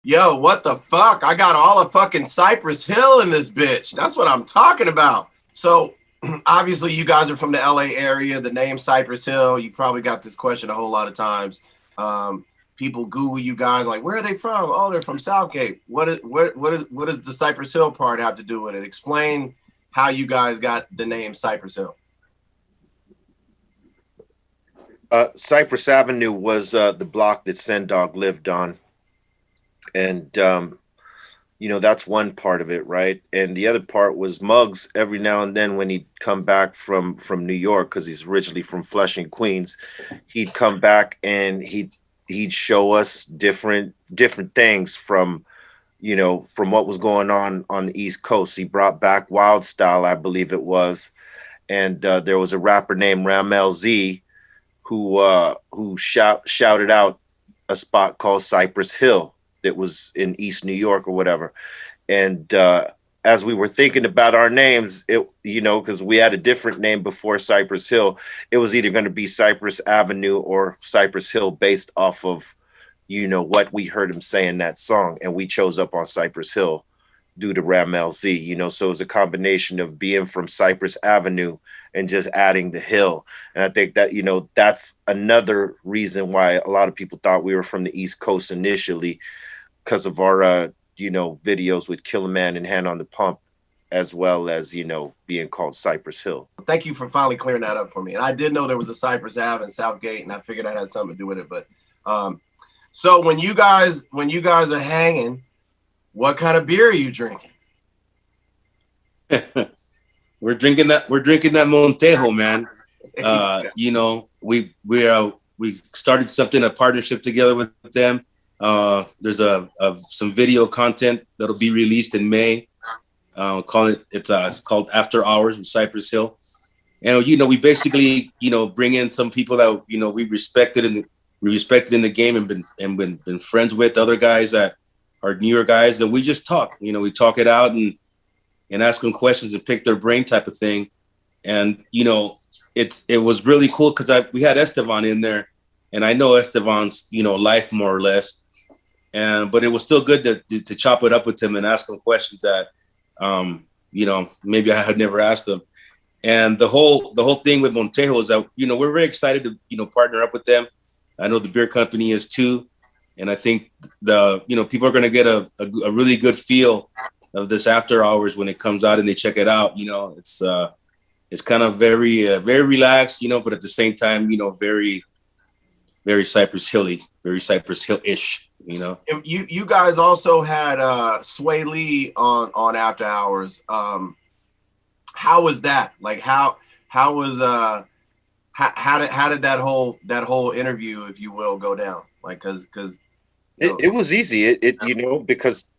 Yo, what the fuck? I got all of fucking Cypress Hill in this bitch. That's what I'm talking about. So obviously you guys are from the LA area. The name Cypress Hill, you probably got this question a whole lot of times. People Google you guys like, where are they from? Oh, they're from Southgate. What does the Cypress Hill part have to do with it? Explain how you guys got the name Cypress Hill. Cypress Avenue was the block that Sen Dog lived on, and that's one part of it, right? And the other part was Muggs. Every now and then, when he'd come back from New York, because he's originally from Flushing, Queens, he'd come back and he'd show us different things from what was going on the East Coast. He brought back Wild Style, I believe it was, and there was a rapper named Ramel Z who shouted out a spot called Cypress Hill that was in East New York or whatever. And as we were thinking about our names, because we had a different name before Cypress Hill, it was either going to be Cypress Avenue or Cypress Hill based off of, what we heard him say in that song. And we chose up on Cypress Hill due to Ramel Z, so it was a combination of being from Cypress Avenue and just adding the hill. And I think that, that's another reason why a lot of people thought we were from the East Coast initially, because of our, videos with Killer Man and Hand on the Pump, as well as, being called Cypress Hill. Thank you for finally clearing that up for me. And I did know there was a Cypress Ave in Southgate, and I figured that had something to do with it. But so when you guys are hanging, what kind of beer are you drinking? We're drinking that Montejo, man. We started something, a partnership together with them. There's some video content that'll be released in May. It's called After Hours with Cypress Hill. And we basically bring in some people that we respected in the game and been friends with, other guys that are newer guys, and we just talk. We talk it out and ask them questions and pick their brain type of thing. And it was really cool because we had Estevan in there, and I know Estevan's life more or less. But it was still good to chop it up with him and ask him questions that, maybe I had never asked him. And the whole thing with Montejo is that, we're very excited to, partner up with them. I know the beer company is too. And I think people are going to get a really good feel of this After Hours when it comes out and they check it out. It's kind of very, very relaxed, but at the same time, very, very Cypress Hilly, very Cypress Hill-ish. You guys also had Swae Lee on After Hours. How was that? Like how was how did that whole interview, if you will, go down? Like because it was easy. Because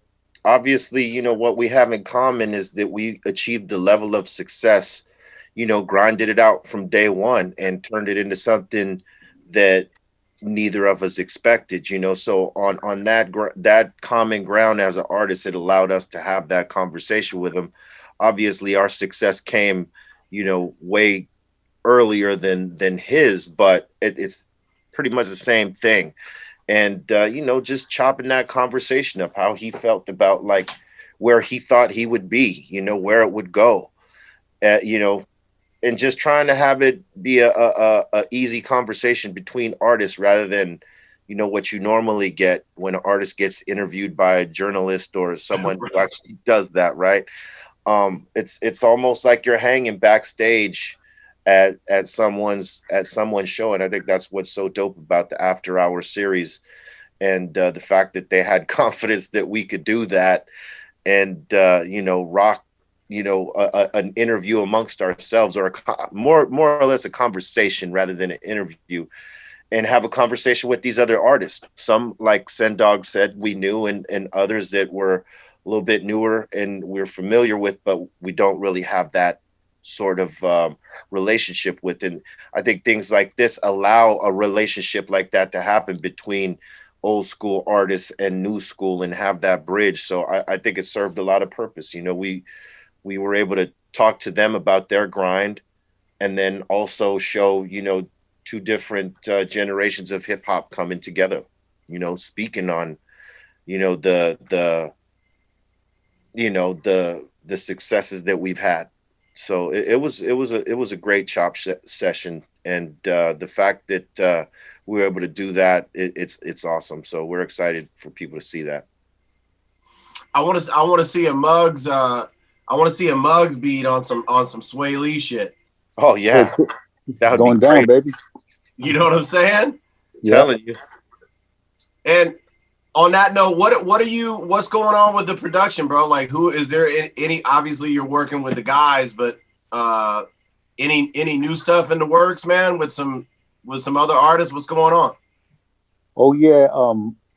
obviously, what we have in common is that we achieved the level of success, grinded it out from day one and turned it into something that neither of us expected, so on that common ground as an artist, it allowed us to have that conversation with him. Obviously our success came way earlier than his, but it's pretty much the same thing. And just chopping that conversation up, how he felt about like where he thought he would be, where it would go, and just trying to have it be a easy conversation between artists rather than, what you normally get when an artist gets interviewed by a journalist or someone who actually does that, right? It's almost like you're hanging backstage at someone's show, and I think that's what's so dope about the After Hours series, and the fact that they had confidence that we could do that, and rock an interview amongst ourselves, or more or less a conversation rather than an interview, and have a conversation with these other artists. Some, like Sen Dog said, we knew, and others that were a little bit newer and we're familiar with, but we don't really have that sort of relationship with. And I think things like this allow a relationship like that to happen between old school artists and new school, and have that bridge. So I think it served a lot of purpose. We were able to talk to them about their grind, and then also show, two different generations of hip hop coming together, speaking on, you know, the successes that we've had. So it was a great session, and the fact that we were able to do that, it's awesome. So we're excited for people to see that. I want to see a Muggs. I want to see a Muggs beat on some Swae Lee shit. Oh yeah, that would going be down, great. baby. You know what I'm saying? Yeah. Telling you. And on that note, what's going on with the production, bro? Like, who is there any? Obviously, you're working with the guys, but any new stuff in the works, man? With some other artists, what's going on? Oh yeah.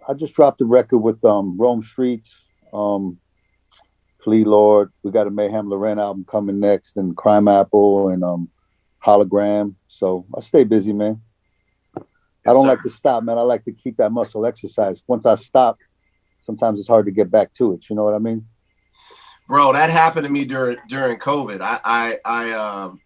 I just dropped a record with Rome Streets, Flea Lord. We got a Mayhem Loren album coming next, and Crime Apple and Hologram. So I stay busy, man. I don't like to stop, man. I like to keep that muscle exercise. Once I stop, sometimes it's hard to get back to it. You know what I mean? Bro, that happened to me during COVID. I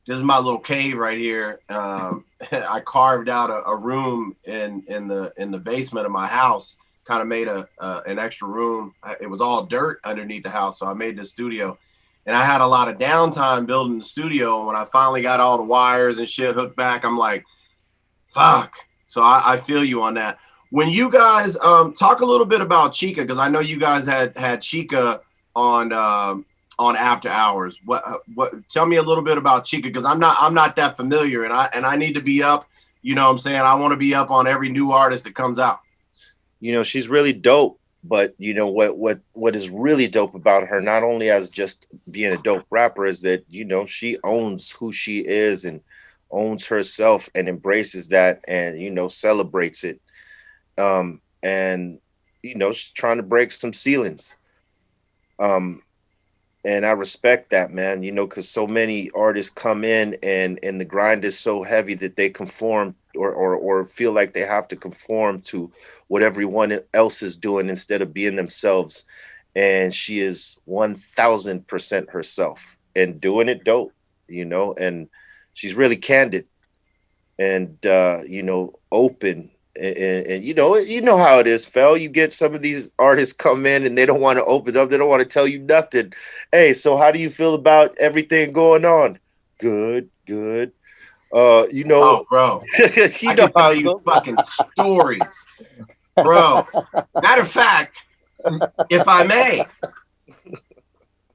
this is my little cave right here. I carved out a room in the basement of my house. Kind of made an extra room. It was all dirt underneath the house, so I made the studio. And I had a lot of downtime building the studio. And when I finally got all the wires and shit hooked back, I'm like, fuck. So I feel you on that. When you guys talk a little bit about Chica, because I know you guys had Chica on After Hours. What tell me a little bit about Chica, because I'm not that familiar, and I need to be up. You know what I'm saying? I want to be up on every new artist that comes out. You know, she's really dope. But you know what is really dope about her, not only as just being a dope rapper, is that, you know, she owns who she is and owns herself and embraces that, and, you know, celebrates it. And, you know, she's trying to break some ceilings. And I respect that, man, you know, because so many artists come in and the grind is so heavy that they conform or feel like they have to conform to what everyone else is doing instead of being themselves. And she is 1000% herself and doing it dope, you know, and she's really candid and, you know, open. And you know how it is, Fel. You get some of these artists come in and they don't want to open up. They don't want to tell you nothing. Hey, so how do you feel about everything going on? Good. You know, oh, bro, I can tell you fucking stories, bro. Matter of fact, if I may,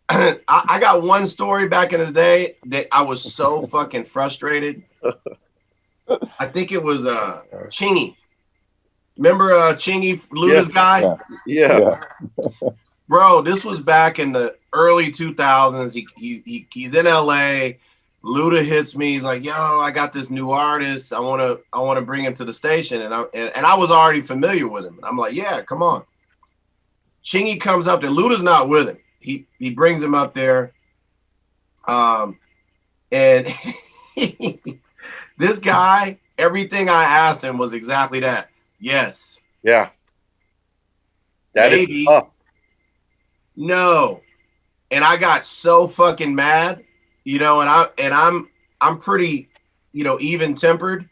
I got one story back in the day that I was so fucking frustrated. I think it was Chingy. Remember Chingy, Luda's guy? Yeah. Bro, this was back in the early 2000s. He's in LA. Luda hits me. He's like, "Yo, I got this new artist. I want to bring him to the station." And I was already familiar with him. I'm like, "Yeah, come on." Chingy comes up there. Luda's not with him. He brings him up there. And this guy, everything I asked him was exactly that. Yes. Yeah. That Maybe. is tough. No. And I got so fucking mad, you know, and I'm pretty, you know, even tempered.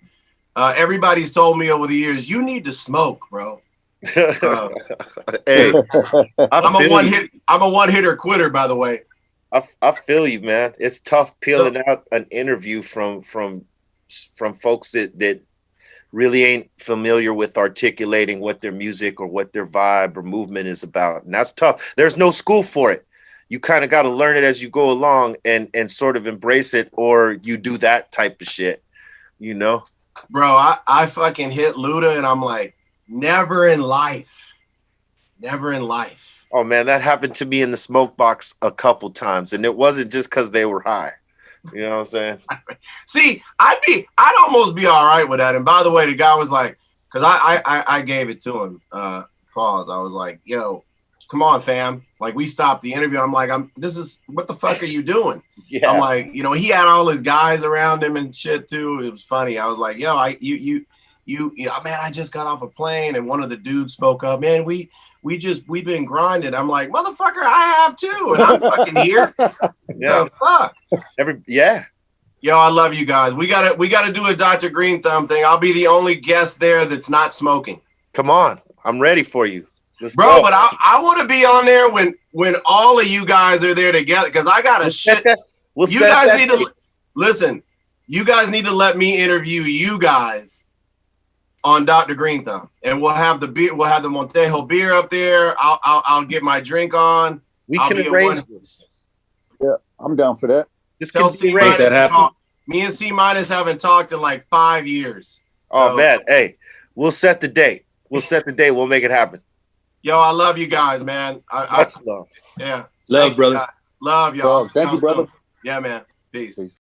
Everybody's told me over the years, you need to smoke, bro. Hey, I'm a one hitter quitter, by the way. I feel you, man. It's tough peeling out an interview from folks that really ain't familiar with articulating what their music or what their vibe or movement is about. And that's tough. There's no school for it. You kind of got to learn it as you go along and sort of embrace it, or you do that type of shit, you know? Bro, I fucking hit Luda and I'm like, never in life. Never in life. Oh man, that happened to me in the smoke box a couple times, and it wasn't just because they were high. You know what I'm saying? See, I'd almost be all right with that. And by the way, the guy was like, because I gave it to him. Pause. I was like, "Yo, come on, fam." Like, we stopped the interview. I'm like, what the fuck are you doing? Yeah. I'm like, you know, he had all his guys around him and shit too. It was funny. I was like, "Yo, man, I just got off a plane," and one of the dudes spoke up. "Man, we've been grinding." I'm like, "Motherfucker, I have too, and I'm fucking here." Yeah. The fuck. Yo, I love you guys. We gotta do a Dr. Green Thumb thing. I'll be the only guest there that's not smoking. come on, I'm ready for you. Bro, but I want to be on there when all of you guys are there together because I got a shit. You guys need to listen. You guys need to let me interview you guys on Dr. Green Thumb, and we'll have the beer. We'll have the Montejo beer up there. I'll get my drink on. We can arrange this. Yeah, I'm down for that. This Tell can be Make that happen. Me and C- haven't talked in like 5 years. Oh So, man, hey, we'll set the date. We'll make it happen. yo, I love you guys, man. Much love. Yeah, Love, brother. Love y'all. Thank you, brother. Yeah, man. Peace. Peace.